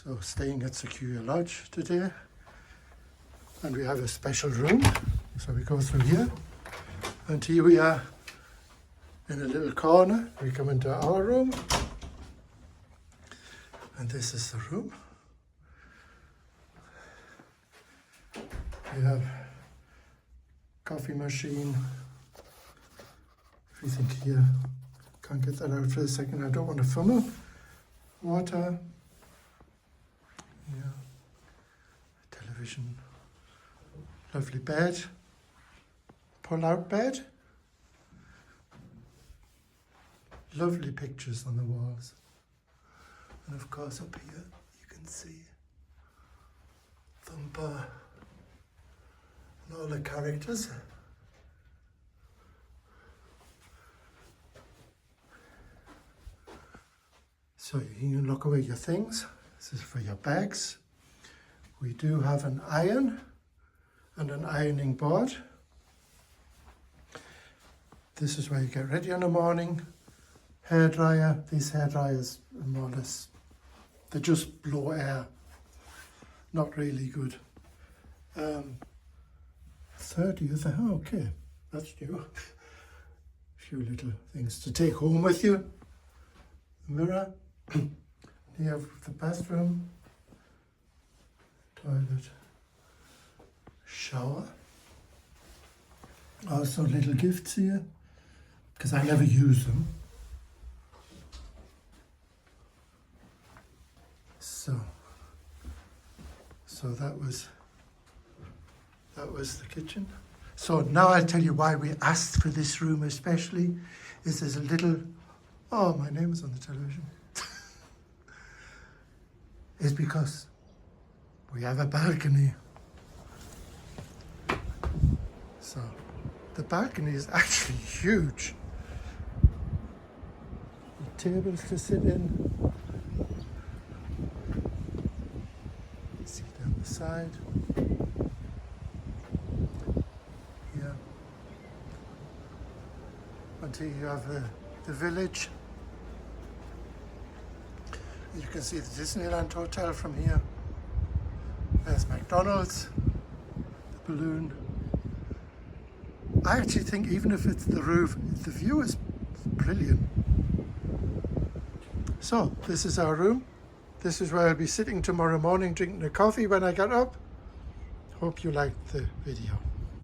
So staying at Sequoia Lodge today, and we have a special room, so we go through here, and here we are in a little corner. We come into our room, and this is the room. We have coffee machine, everything here. Can't get that out for a second, I don't want to fumble. Water, yeah, television, lovely bed, pull-out bed, lovely pictures on the walls, and of course up here you can see Thumper and all the characters. So you can lock away your things. This is for your bags. We do have an iron and an ironing board. This is where you get ready in the morning. Hairdryer. These hairdryers are more or less, they just blow air. Not really good. 30th, oh, okay, that's new. A few little things to take home with you. Mirror. You have the bathroom, toilet, shower. Also little gifts here, because I never use them. So that was the kitchen. So now I'll tell you why we asked for this room especially. Is there's a little, oh, my name is on the television. Is because we have a balcony. So the balcony is actually huge. The tables to sit in. See down the side. Here. Until you have the village. You can see the Disneyland Hotel from here. There's McDonald's, the balloon. I actually think even if it's the roof, the view is brilliant. So this is our room. This is where I'll be sitting tomorrow morning drinking a coffee when I get up. Hope you liked the video.